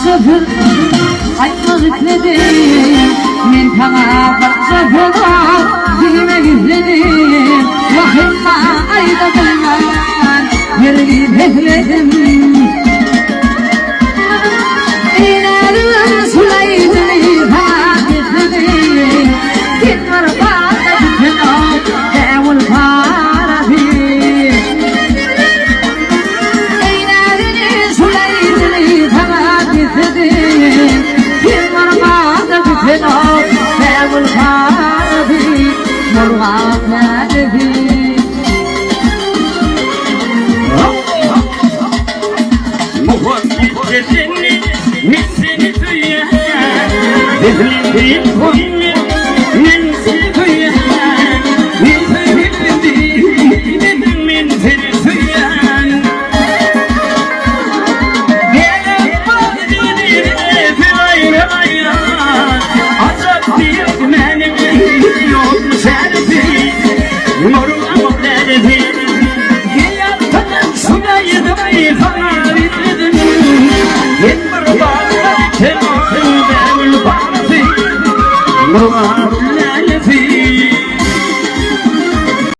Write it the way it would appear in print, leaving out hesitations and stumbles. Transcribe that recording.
Sefer aytmak istedim, men sana bir sefer demek istedim. Vahimma ayda bulman yergi bekledim. İnanın sulaydını sana istedim. Git var bana gittin o devul parafi. İnanın sulaydını sana istedim. Git var bana gittin o devul parafi. Murgab nadefi. Seni duyar,